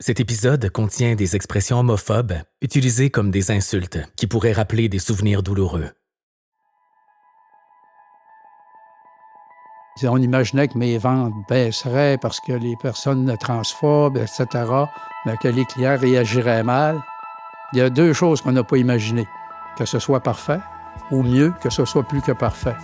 Cet épisode contient des expressions homophobes utilisées comme des insultes qui pourraient rappeler des souvenirs douloureux. On imaginait que mes ventes baisseraient parce que les personnes transphobes, etc., que les clients réagiraient mal. Il y a deux choses qu'on n'a pas imaginées. Que ce soit parfait, ou mieux, que ce soit plus que parfait.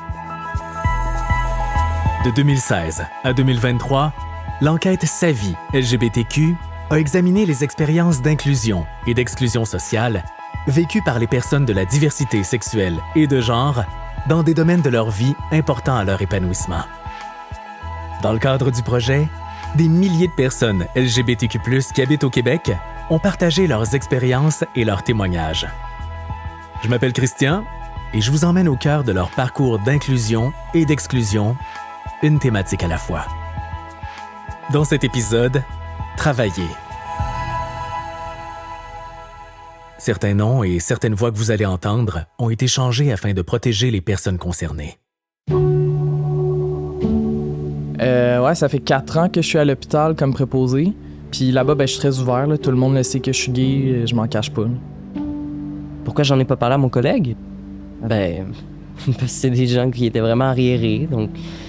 De 2016 à 2023, l'enquête Savie LGBTQ a examiné les expériences d'inclusion et d'exclusion sociale vécues par les personnes de la diversité sexuelle et de genre dans des domaines de leur vie importants à leur épanouissement. Dans le cadre du projet, des milliers de personnes LGBTQ+, qui habitent au Québec ont partagé leurs expériences et leurs témoignages. Je m'appelle Christian et je vous emmène au cœur de leur parcours d'inclusion et d'exclusion, une thématique à la fois. Dans cet épisode, Travailler. Certains noms et certaines voix que vous allez entendre ont été changés afin de protéger les personnes concernées. Ouais, ça fait 4 ans que je suis à l'hôpital comme préposé. Puis là-bas, je suis très ouvert. Là. Tout le monde le sait que je suis gay, je m'en cache pas. Là. Pourquoi j'en ai pas parlé à mon collègue? Parce que c'est des gens qui étaient vraiment arriérés, donc...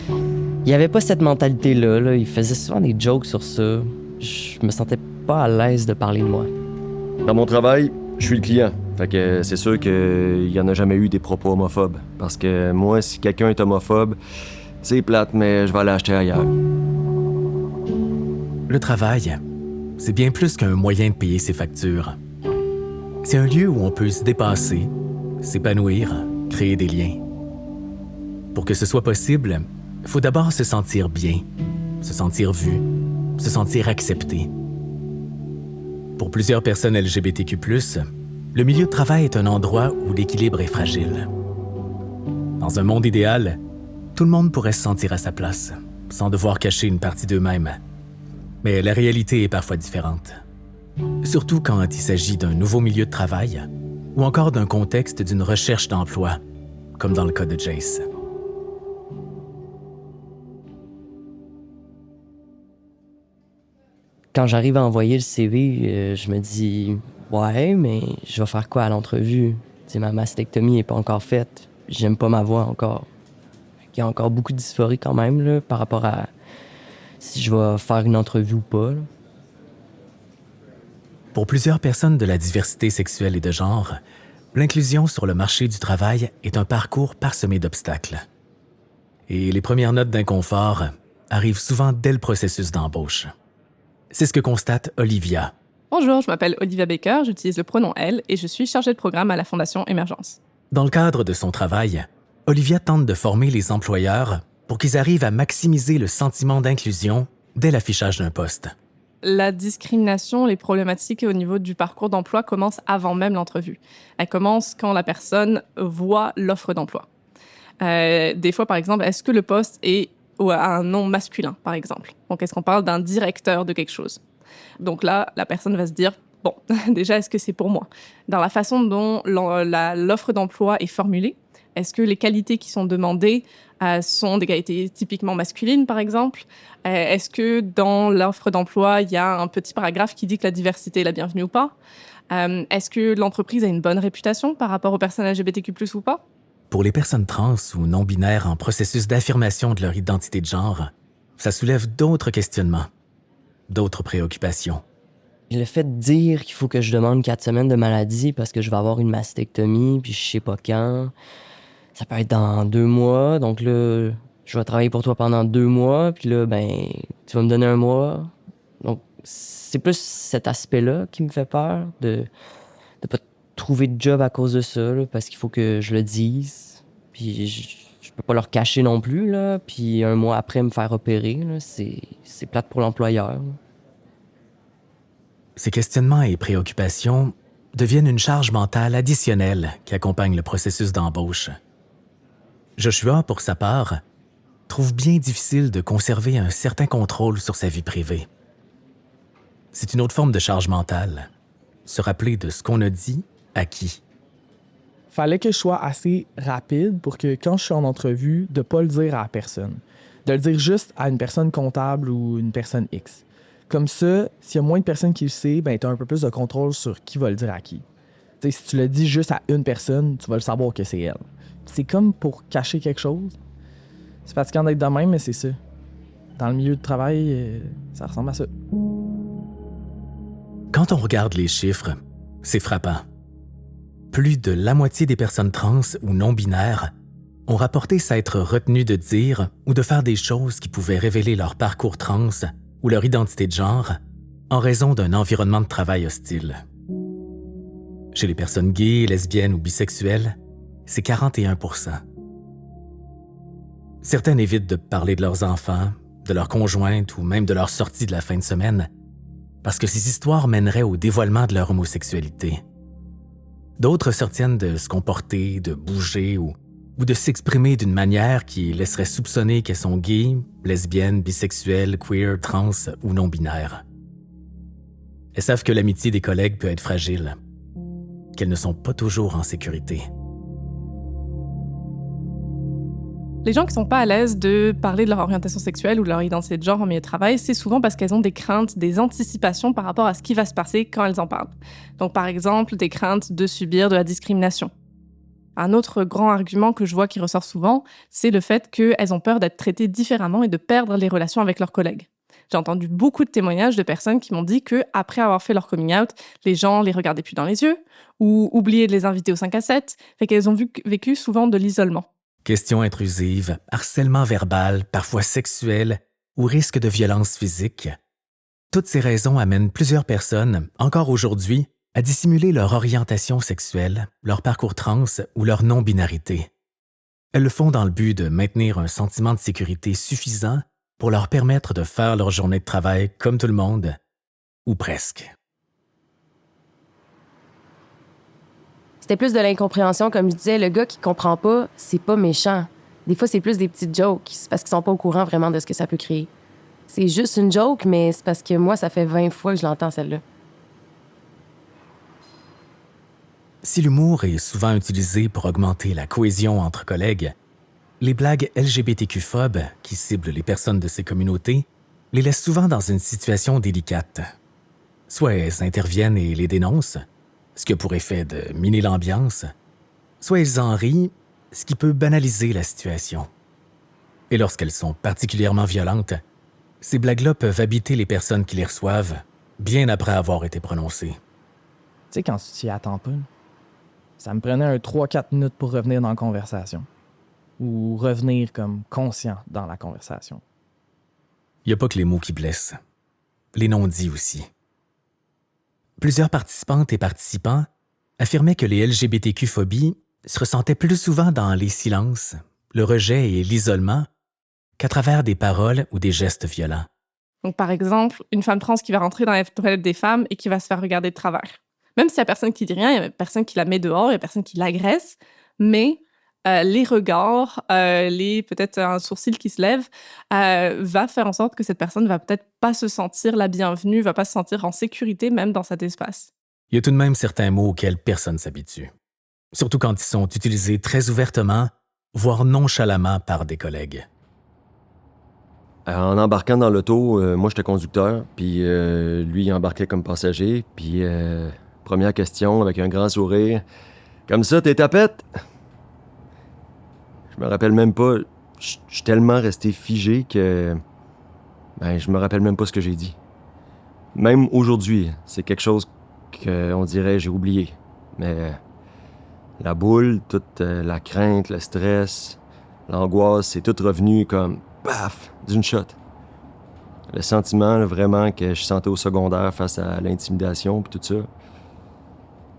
Il y avait pas cette mentalité-là, là. Ils faisaient souvent des jokes sur ça. Je me sentais pas à l'aise de parler de moi. Dans mon travail, je suis le client. Fait que c'est sûr qu'il y en a jamais eu des propos homophobes. Parce que moi, si quelqu'un est homophobe, c'est plate, mais je vais aller acheter ailleurs. Le travail, c'est bien plus qu'un moyen de payer ses factures. C'est un lieu où on peut se dépasser, s'épanouir, créer des liens. Pour que ce soit possible, il faut d'abord se sentir bien, se sentir vu, se sentir accepté. Pour plusieurs personnes LGBTQ+, le milieu de travail est un endroit où l'équilibre est fragile. Dans un monde idéal, tout le monde pourrait se sentir à sa place, sans devoir cacher une partie d'eux-mêmes. Mais la réalité est parfois différente. Surtout quand il s'agit d'un nouveau milieu de travail ou encore d'un contexte d'une recherche d'emploi, comme dans le cas de Jace. Quand j'arrive à envoyer le CV, je me dis « Ouais, mais je vais faire quoi à l'entrevue? » T'sais, ma mastectomie n'est pas encore faite. J'aime pas ma voix encore. Il y a encore beaucoup de dysphorie quand même là, par rapport à si je vais faire une entrevue ou pas. Là. Pour plusieurs personnes de la diversité sexuelle et de genre, l'inclusion sur le marché du travail est un parcours parsemé d'obstacles. Et les premières notes d'inconfort arrivent souvent dès le processus d'embauche. C'est ce que constate Olivia. Bonjour, je m'appelle Olivia Baker, j'utilise le pronom « elle » et je suis chargée de programme à la Fondation Émergence. Dans le cadre de son travail, Olivia tente de former les employeurs pour qu'ils arrivent à maximiser le sentiment d'inclusion dès l'affichage d'un poste. La discrimination, les problématiques au niveau du parcours d'emploi commencent avant même l'entrevue. Elle commence quand la personne voit l'offre d'emploi. Des fois, par exemple, est-ce que le poste est a un nom masculin, par exemple? Donc, est-ce qu'on parle d'un directeur de quelque chose? Donc là, la personne va se dire, bon, déjà, est-ce que c'est pour moi? Dans la façon dont l'offre d'emploi est formulée, est-ce que les qualités qui sont demandées sont des qualités typiquement masculines, par exemple? Est-ce que dans l'offre d'emploi, il y a un petit paragraphe qui dit que la diversité est la bienvenue ou pas? Est-ce que l'entreprise a une bonne réputation par rapport aux personnes LGBTQ+, ou pas? Pour les personnes trans ou non-binaires en processus d'affirmation de leur identité de genre, ça soulève d'autres questionnements, d'autres préoccupations. Le fait de dire qu'il faut que je demande 4 semaines de maladie parce que je vais avoir une mastectomie, puis je sais pas quand, ça peut être dans 2 mois, donc là, je vais travailler pour toi pendant 2 mois, puis là, tu vas me donner 1 mois. Donc, c'est plus cet aspect-là qui me fait peur, de pas trouver de job à cause de ça, là, parce qu'il faut que je le dise. Puis je peux pas leur cacher non plus, là. Puis 1 mois après, me faire opérer, là, c'est plate pour l'employeur. Là. Ces questionnements et préoccupations deviennent une charge mentale additionnelle qui accompagne le processus d'embauche. Joshua, pour sa part, trouve bien difficile de conserver un certain contrôle sur sa vie privée. C'est une autre forme de charge mentale, se rappeler de ce qu'on a dit à qui. Fallait que je sois assez rapide pour que quand je suis en entrevue, de pas le dire à personne. De le dire juste à une personne comptable ou une personne X. Comme ça, s'il y a moins de personnes qui le savent, ben, tu as un peu plus de contrôle sur qui va le dire à qui. T'sais, si tu le dis juste à une personne, tu vas le savoir que c'est elle. C'est comme pour cacher quelque chose. C'est fatigant d'être de même, mais c'est ça. Dans le milieu de travail, ça ressemble à ça. Quand on regarde les chiffres, c'est frappant. Plus de la moitié des personnes trans ou non-binaires ont rapporté s'être retenues de dire ou de faire des choses qui pouvaient révéler leur parcours trans ou leur identité de genre en raison d'un environnement de travail hostile. Chez les personnes gays, lesbiennes ou bisexuelles, c'est 41%. Certaines évitent de parler de leurs enfants, de leurs conjointes ou même de leur sortie de la fin de semaine parce que ces histoires mèneraient au dévoilement de leur homosexualité. D'autres se retiennent de se comporter, de bouger ou de s'exprimer d'une manière qui laisserait soupçonner qu'elles sont gays, lesbiennes, bisexuelles, queer, trans ou non-binaires. Elles savent que l'amitié des collègues peut être fragile, qu'elles ne sont pas toujours en sécurité. Les gens qui sont pas à l'aise de parler de leur orientation sexuelle ou de leur identité de genre en milieu de travail, c'est souvent parce qu'elles ont des craintes, des anticipations par rapport à ce qui va se passer quand elles en parlent. Donc, par exemple, des craintes de subir de la discrimination. Un autre grand argument que je vois qui ressort souvent, c'est le fait qu'elles ont peur d'être traitées différemment et de perdre les relations avec leurs collègues. J'ai entendu beaucoup de témoignages de personnes qui m'ont dit qu'après avoir fait leur coming out, les gens les regardaient plus dans les yeux ou oubliaient de les inviter au 5 à 7, fait qu'elles ont vécu souvent de l'isolement. Questions intrusives, harcèlement verbal, parfois sexuel ou risque de violence physique. Toutes ces raisons amènent plusieurs personnes, encore aujourd'hui, à dissimuler leur orientation sexuelle, leur parcours trans ou leur non-binarité. Elles le font dans le but de maintenir un sentiment de sécurité suffisant pour leur permettre de faire leur journée de travail comme tout le monde, ou presque. C'était plus de l'incompréhension, comme je disais. Le gars qui comprend pas, c'est pas méchant. Des fois, c'est plus des petites jokes. C'est parce qu'ils sont pas au courant vraiment de ce que ça peut créer. C'est juste une joke, mais c'est parce que moi, ça fait 20 fois que je l'entends, celle-là. Si l'humour est souvent utilisé pour augmenter la cohésion entre collègues, les blagues LGBTQ-phobes, qui ciblent les personnes de ces communautés, les laissent souvent dans une situation délicate. Soit elles interviennent et les dénoncent, ce qui a pour effet de miner l'ambiance, soit elles en rient, ce qui peut banaliser la situation. Et lorsqu'elles sont particulièrement violentes, ces blagues-là peuvent habiter les personnes qui les reçoivent, bien après avoir été prononcées. Tu sais, quand tu t'y attends pas, ça me prenait un 3-4 minutes pour revenir dans la conversation. Ou revenir comme conscient dans la conversation. Il n'y a pas que les mots qui blessent. Les non-dits aussi. Plusieurs participantes et participants affirmaient que les LGBTQ-phobies se ressentaient plus souvent dans les silences, le rejet et l'isolement qu'à travers des paroles ou des gestes violents. Donc, par exemple, une femme trans qui va rentrer dans les toilettes des femmes et qui va se faire regarder de travers. Même s'il n'y a personne qui dit rien, il n'y a personne qui la met dehors, il n'y a personne qui l'agresse, mais les regards, peut-être un sourcil qui se lève, va faire en sorte que cette personne va peut-être pas se sentir la bienvenue, va pas se sentir en sécurité même dans cet espace. Il y a tout de même certains mots auxquels personne s'habitue. Surtout quand ils sont utilisés très ouvertement, voire nonchalamment par des collègues. En embarquant dans l'auto, moi j'étais conducteur, puis lui il embarquait comme passager, puis première question avec un grand sourire. Comme ça, t'es tapette? Je me rappelle même pas. Je suis tellement resté figé que. Je me rappelle même pas ce que j'ai dit. Même aujourd'hui, c'est quelque chose qu'on dirait j'ai oublié. Mais la boule, toute la crainte, le stress, l'angoisse, c'est tout revenu comme paf, d'une shot. Le sentiment là, vraiment que je sentais au secondaire face à l'intimidation puis tout ça.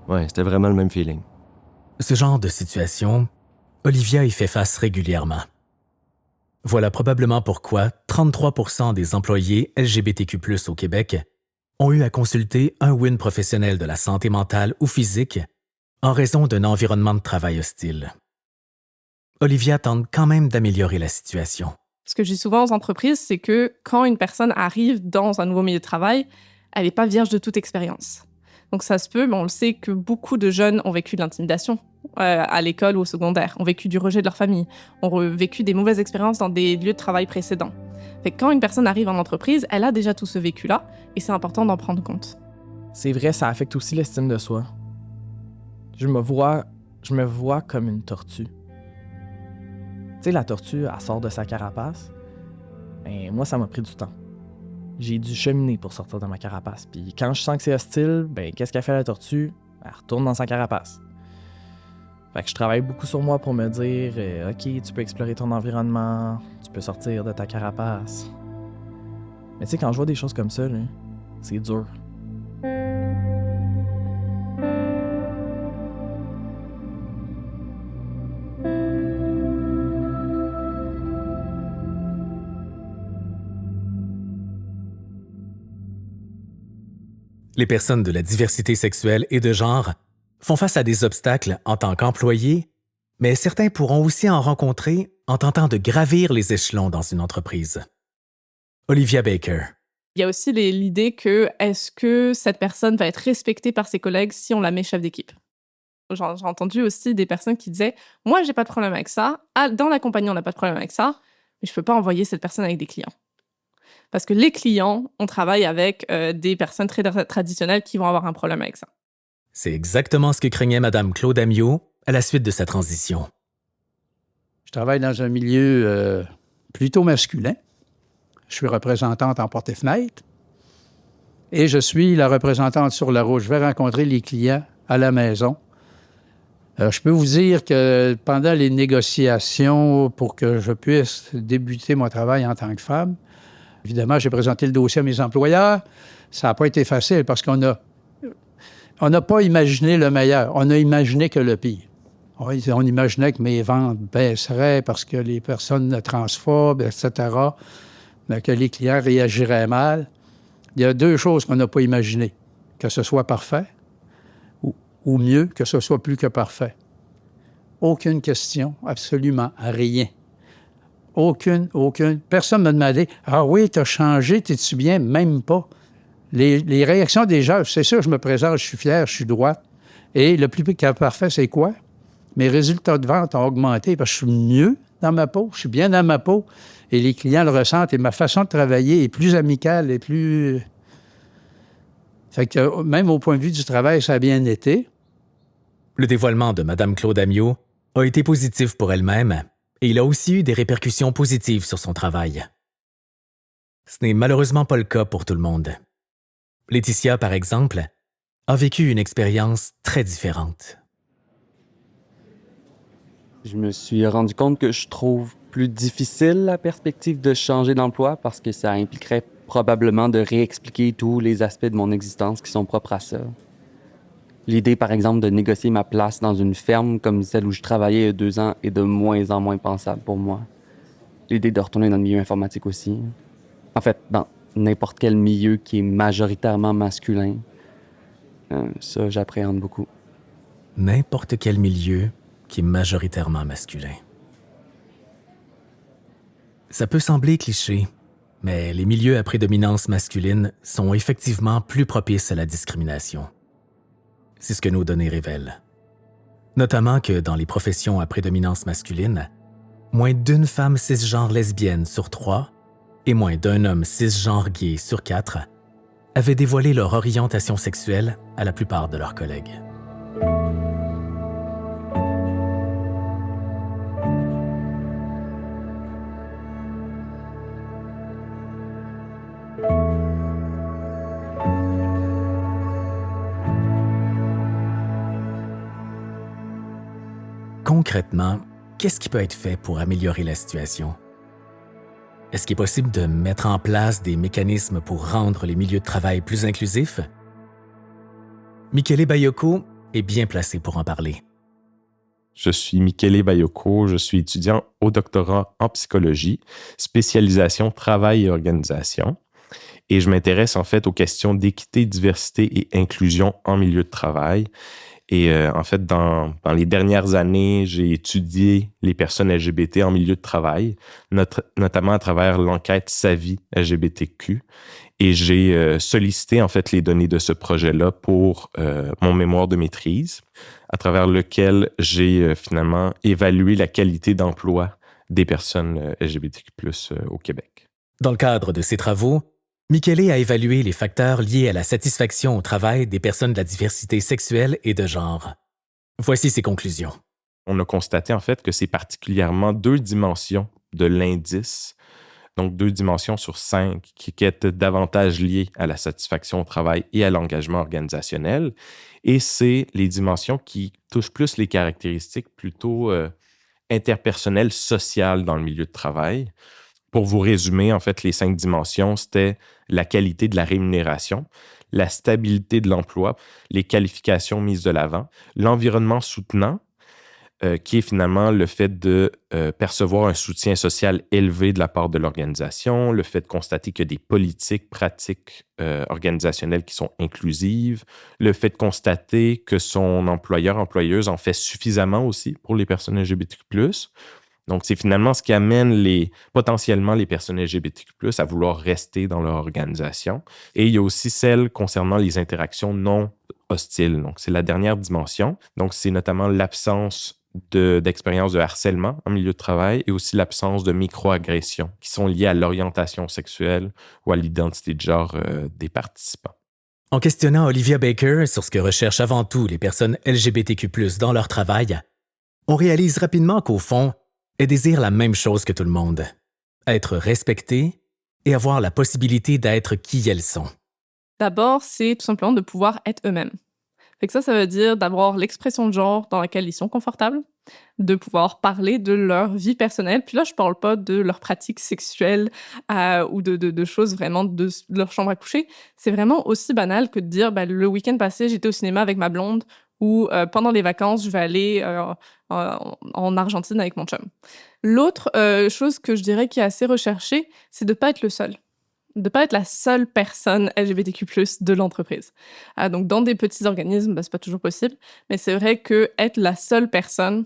Ouais, c'était vraiment le même feeling. Ce genre de situation, Olivia y fait face régulièrement. Voilà probablement pourquoi 33% des employés LGBTQ+ au Québec ont eu à consulter un WIN professionnel de la santé mentale ou physique en raison d'un environnement de travail hostile. Olivia tente quand même d'améliorer la situation. Ce que je dis souvent aux entreprises, c'est que quand une personne arrive dans un nouveau milieu de travail, elle n'est pas vierge de toute expérience. Donc ça se peut, mais on le sait que beaucoup de jeunes ont vécu de l'intimidation, à l'école ou au secondaire, ont vécu du rejet de leur famille, ont vécu des mauvaises expériences dans des lieux de travail précédents. Fait que quand une personne arrive en entreprise, elle a déjà tout ce vécu-là et c'est important d'en prendre compte. C'est vrai, ça affecte aussi l'estime de soi. Je me vois comme une tortue. Tu sais, la tortue, elle sort de sa carapace. Ben, moi, ça m'a pris du temps. J'ai dû cheminer pour sortir de ma carapace. Puis quand je sens que c'est hostile, ben, qu'est-ce qu'a fait la tortue? Elle retourne dans sa carapace. Fait que je travaille beaucoup sur moi pour me dire OK, tu peux explorer ton environnement, tu peux sortir de ta carapace. Mais tu sais, quand je vois des choses comme ça, là, c'est dur. Les personnes de la diversité sexuelle et de genre font face à des obstacles en tant qu'employés, mais certains pourront aussi en rencontrer en tentant de gravir les échelons dans une entreprise. Olivia Baker. Il y a aussi l'idée que est-ce que cette personne va être respectée par ses collègues si on la met chef d'équipe? J'ai entendu aussi des personnes qui disaient « Moi, j'ai pas de problème avec ça. Dans la compagnie, on n'a pas de problème avec ça, mais je peux pas envoyer cette personne avec des clients. » Parce que les clients, on travaille avec des personnes très traditionnelles qui vont avoir un problème avec ça. C'est exactement ce que craignait Mme Claude Amiot à la suite de sa transition. Je travaille dans un milieu plutôt masculin. Je suis représentante en porte et fenêtre. Et je suis la représentante sur la route. Je vais rencontrer les clients à la maison. Je peux vous dire que pendant les négociations pour que je puisse débuter mon travail en tant que femme, évidemment, j'ai présenté le dossier à mes employeurs. Ça n'a pas été facile parce qu'on n'a pas imaginé le meilleur. On a imaginé que le pire. On imaginait que mes ventes baisseraient parce que les personnes transphobes, etc., mais que les clients réagiraient mal. Il y a deux choses qu'on n'a pas imaginées. Que ce soit parfait ou mieux, que ce soit plus que parfait. Aucune question, absolument rien. Aucune. Personne ne m'a demandé « Ah oui, t'as changé, t'es-tu bien? » Même pas. Les réactions des gens, c'est sûr, je me présente, je suis fier, je suis droite. Et le plus que parfait, c'est quoi? Mes résultats de vente ont augmenté parce que je suis mieux dans ma peau, je suis bien dans ma peau. Et les clients le ressentent et ma façon de travailler est plus amicale et plus... Fait que même au point de vue du travail, ça a bien été. Le dévoilement de Mme Claude Amiot a été positif pour elle-même et il a aussi eu des répercussions positives sur son travail. Ce n'est malheureusement pas le cas pour tout le monde. Laetitia, par exemple, a vécu une expérience très différente. Je me suis rendu compte que je trouve plus difficile la perspective de changer d'emploi parce que ça impliquerait probablement de réexpliquer tous les aspects de mon existence qui sont propres à ça. L'idée, par exemple, de négocier ma place dans une ferme comme celle où je travaillais il y a 2 ans est de moins en moins pensable pour moi. L'idée de retourner dans le milieu informatique aussi. En fait, dans n'importe quel milieu qui est majoritairement masculin. Ça, j'appréhende beaucoup. N'importe quel milieu qui est majoritairement masculin. Ça peut sembler cliché, mais les milieux à prédominance masculine sont effectivement plus propices à la discrimination. C'est ce que nos données révèlent. Notamment que dans les professions à prédominance masculine, moins d'1 femme cisgenre lesbienne sur 3 et moins d'1 homme cisgenre gay sur 4 avaient dévoilé leur orientation sexuelle à la plupart de leurs collègues. Concrètement, qu'est-ce qui peut être fait pour améliorer la situation? Est-ce qu'il est possible de mettre en place des mécanismes pour rendre les milieux de travail plus inclusifs? Michele Bayoko est bien placé pour en parler. Je suis Michele Bayoko, je suis étudiant au doctorat en psychologie, spécialisation travail et organisation. Et je m'intéresse en fait aux questions d'équité, diversité et inclusion en milieu de travail. Et en fait, dans les dernières années, j'ai étudié les personnes LGBT en milieu de travail, notamment à travers l'enquête Sa-vie LGBTQ. Et j'ai sollicité en fait les données de ce projet-là pour mon mémoire de maîtrise, à travers lequel j'ai finalement évalué la qualité d'emploi des personnes LGBTQ+ au Québec. Dans le cadre de ses travaux, Michele a évalué les facteurs liés à la satisfaction au travail des personnes de la diversité sexuelle et de genre. Voici ses conclusions. On a constaté en fait que c'est particulièrement 2 dimensions de l'indice, donc 2 dimensions sur 5 qui étaient davantage liées à la satisfaction au travail et à l'engagement organisationnel. Et c'est les dimensions qui touchent plus les caractéristiques plutôt interpersonnelles, sociales dans le milieu de travail. Pour vous résumer, en fait, les 5 dimensions, c'était la qualité de la rémunération, la stabilité de l'emploi, les qualifications mises de l'avant, l'environnement soutenant, qui est finalement le fait de percevoir un soutien social élevé de la part de l'organisation, le fait de constater qu'il y a des politiques, pratiques organisationnelles qui sont inclusives, le fait de constater que son employeuse en fait suffisamment aussi pour les personnes LGBTQ+. Donc, c'est finalement ce qui amène potentiellement les personnes LGBTQ+, à vouloir rester dans leur organisation. Et il y a aussi celle concernant les interactions non hostiles. Donc, c'est la dernière dimension. Donc, c'est notamment l'absence d'expérience de harcèlement en milieu de travail et aussi l'absence de microagressions qui sont liées à l'orientation sexuelle ou à l'identité de genre des participants. En questionnant Olivia Baker sur ce que recherchent avant tout les personnes LGBTQ+ dans leur travail, on réalise rapidement qu'au fond, elles désirent la même chose que tout le monde, être respectées et avoir la possibilité d'être qui elles sont. D'abord, c'est tout simplement de pouvoir être eux-mêmes. Fait que ça veut dire d'avoir l'expression de genre dans laquelle ils sont confortables, de pouvoir parler de leur vie personnelle. Puis là, je parle pas de leurs pratiques sexuelles ou de choses vraiment de leur chambre à coucher. C'est vraiment aussi banal que de dire le week-end passé, j'étais au cinéma avec ma blonde ou pendant les vacances, je vais aller en Argentine avec mon chum. L'autre chose que je dirais qui est assez recherchée, c'est de pas être le seul. De pas être la seule personne LGBTQ+ de l'entreprise. Donc, dans des petits organismes, c'est pas toujours possible, mais c'est vrai que être la seule personne,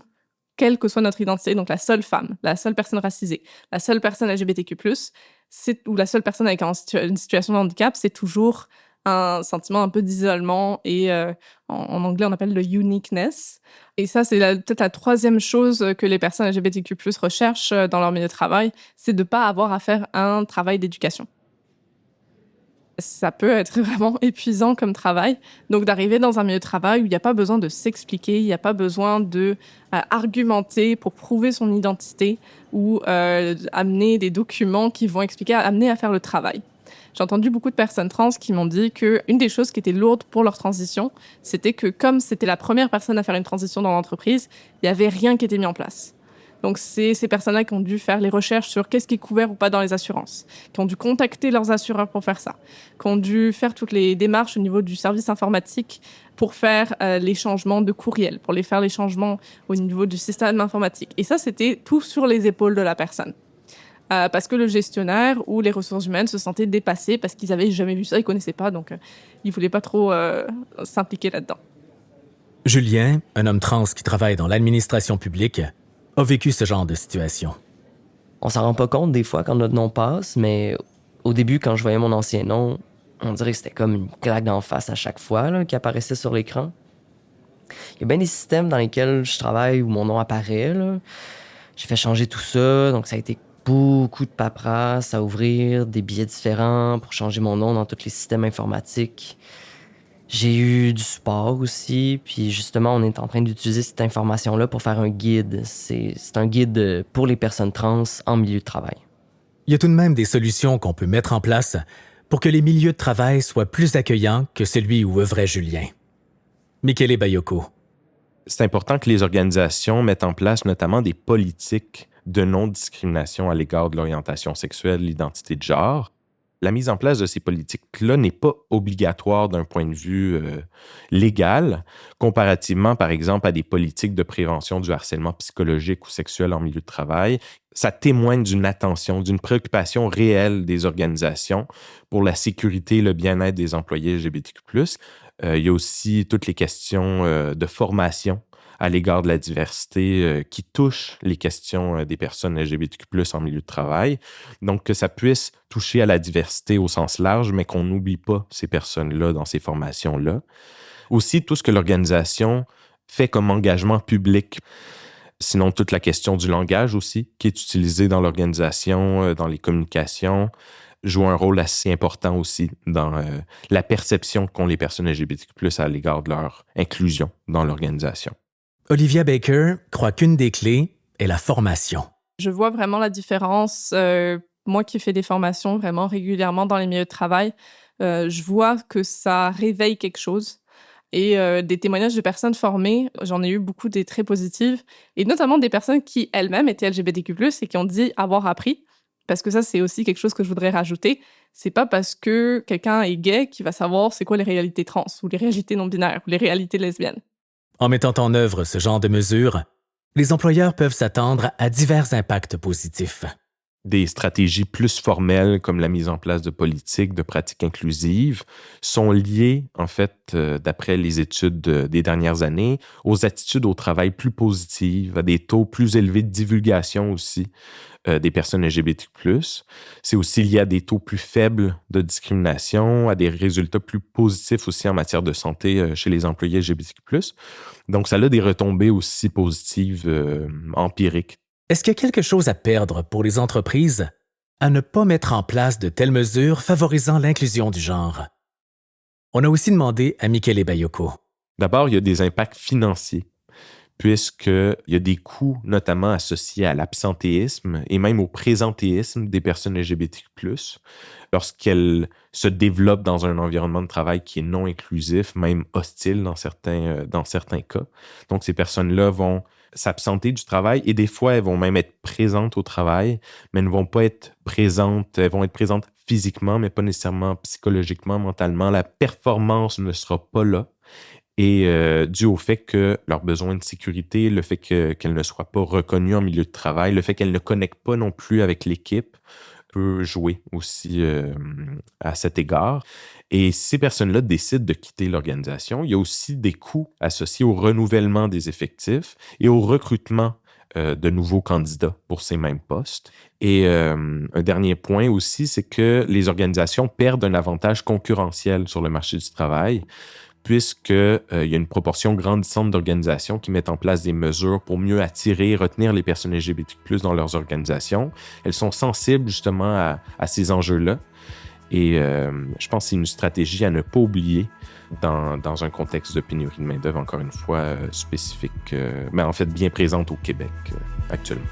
quelle que soit notre identité, donc la seule femme, la seule personne racisée, la seule personne LGBTQ+, ou la seule personne avec une situation de handicap, c'est toujours un sentiment un peu d'isolement et en anglais, on appelle le uniqueness. Et ça, c'est peut-être la troisième chose que les personnes LGBTQ+ recherchent dans leur milieu de travail, c'est de pas avoir à faire un travail d'éducation. Ça peut être vraiment épuisant comme travail. Donc, d'arriver dans un milieu de travail où il n'y a pas besoin de s'expliquer, il n'y a pas besoin de argumenter pour prouver son identité ou amener des documents qui vont amener à faire le travail. J'ai entendu beaucoup de personnes trans qui m'ont dit qu'une des choses qui était lourde pour leur transition, c'était que comme c'était la première personne à faire une transition dans l'entreprise, il n'y avait rien qui était mis en place. Donc, c'est ces personnes-là qui ont dû faire les recherches sur qu'est-ce qui est couvert ou pas dans les assurances, qui ont dû contacter leurs assureurs pour faire ça, qui ont dû faire toutes les démarches au niveau du service informatique pour faire les changements de courriel, pour faire les changements au niveau du système informatique. Et ça, c'était tout sur les épaules de la personne. Parce que le gestionnaire ou les ressources humaines se sentaient dépassés parce qu'ils n'avaient jamais vu ça, ils ne connaissaient pas, donc ils ne voulaient pas trop s'impliquer là-dedans. Julien, un homme trans qui travaille dans l'administration publique, a vécu ce genre de situation. On s'en rend pas compte des fois quand notre nom passe, mais au début, quand je voyais mon ancien nom, on dirait que c'était comme une claque d'en face à chaque fois là, qui apparaissait sur l'écran. Il y a bien des systèmes dans lesquels je travaille où mon nom apparaît. Là. J'ai fait changer tout ça, donc ça a été beaucoup de paperasse à ouvrir, des billets différents pour changer mon nom dans tous les systèmes informatiques. J'ai eu du support aussi, puis justement, on est en train d'utiliser cette information-là pour faire un guide. C'est un guide pour les personnes trans en milieu de travail. Il y a tout de même des solutions qu'on peut mettre en place pour que les milieux de travail soient plus accueillants que celui où œuvrait Julien. Michele Bayoko. C'est important que les organisations mettent en place notamment des politiques de non-discrimination à l'égard de l'orientation sexuelle, l'identité de genre. la mise en place de ces politiques-là n'est pas obligatoire d'un point de vue légal, comparativement, par exemple, à des politiques de prévention du harcèlement psychologique ou sexuel en milieu de travail. Ça témoigne d'une attention, d'une préoccupation réelle des organisations pour la sécurité et le bien-être des employés LGBTQ+. Il y a aussi toutes les questions de formation à l'égard de la diversité qui touchent les questions des personnes LGBTQ+, en milieu de travail. Donc, que ça puisse toucher à la diversité au sens large, mais qu'on n'oublie pas ces personnes-là dans ces formations-là. Aussi, tout ce que l'organisation fait comme engagement public. Sinon, toute la question du langage aussi, qui est utilisé dans l'organisation, dans les communications, joue un rôle assez important aussi dans la perception qu'ont les personnes LGBTQ+, à l'égard de leur inclusion dans l'organisation. Olivia Baker croit qu'une des clés est la formation. Je vois vraiment la différence. Moi qui fais des formations vraiment régulièrement dans les milieux de travail, je vois que ça réveille quelque chose. Et des témoignages de personnes formées, j'en ai eu beaucoup des très positives, et notamment des personnes qui elles-mêmes étaient LGBTQ+, et qui ont dit avoir appris. Parce que ça, c'est aussi quelque chose que je voudrais rajouter. C'est pas parce que quelqu'un est gay qu'il va savoir c'est quoi les réalités trans, ou les réalités non-binaires, ou les réalités lesbiennes. En mettant en œuvre ce genre de mesures, les employeurs peuvent s'attendre à divers impacts positifs. Des stratégies plus formelles, comme la mise en place de politiques, de pratiques inclusives, sont liées, en fait, d'après les études des dernières années, aux attitudes au travail plus positives, à des taux plus élevés de divulgation aussi des personnes LGBTQ+. C'est aussi lié à des taux plus faibles de discrimination, à des résultats plus positifs aussi en matière de santé chez les employés LGBTQ+. Donc, ça a des retombées aussi positives empiriques. Est-ce qu'il y a quelque chose à perdre pour les entreprises à ne pas mettre en place de telles mesures favorisant l'inclusion du genre? On a aussi demandé à Michele Bayoko. D'abord, il y a des impacts financiers, puisqu'il y a des coûts notamment associés à l'absentéisme et même au présentéisme des personnes LGBTQ+, lorsqu'elles se développent dans un environnement de travail qui est non inclusif, même hostile dans certains cas. Donc, ces personnes-là vont s'absenter du travail et des fois, elles vont même être présentes au travail, mais elles ne vont pas être présentes, elles vont être présentes physiquement, mais pas nécessairement psychologiquement, mentalement. La performance ne sera pas là. Et dû au fait que leurs besoins de sécurité, le fait qu'elles ne soient pas reconnues en milieu de travail, le fait qu'elles ne connectent pas non plus avec l'équipe, peut jouer aussi à cet égard. Et si ces personnes-là décident de quitter l'organisation, il y a aussi des coûts associés au renouvellement des effectifs et au recrutement de nouveaux candidats pour ces mêmes postes. Et un dernier point aussi, c'est que les organisations perdent un avantage concurrentiel sur le marché du travail, puisqu'il y a une proportion grandissante d'organisations qui mettent en place des mesures pour mieux attirer et retenir les personnes LGBTQ+ dans leurs organisations. Elles sont sensibles justement à ces enjeux-là. Et je pense que c'est une stratégie à ne pas oublier dans un contexte de pénurie de main-d'œuvre, encore une fois, spécifique, mais en fait bien présente au Québec actuellement.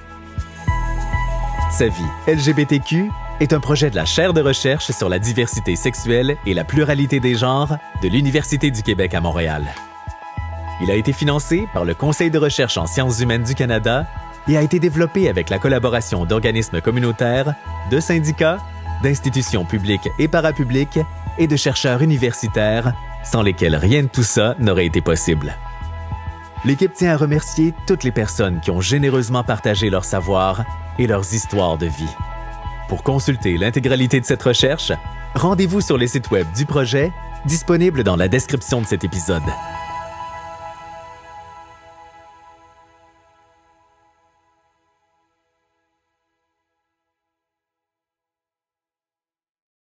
Sa vie LGBTQ est un projet de la chaire de recherche sur la diversité sexuelle et la pluralité des genres de l'Université du Québec à Montréal. Il a été financé par le Conseil de recherche en sciences humaines du Canada et a été développé avec la collaboration d'organismes communautaires, de syndicats, d'institutions publiques et parapubliques et de chercheurs universitaires, sans lesquels rien de tout ça n'aurait été possible. L'équipe tient à remercier toutes les personnes qui ont généreusement partagé leur savoir et leurs histoires de vie. Pour consulter l'intégralité de cette recherche, rendez-vous sur le site web du projet, disponible dans la description de cet épisode.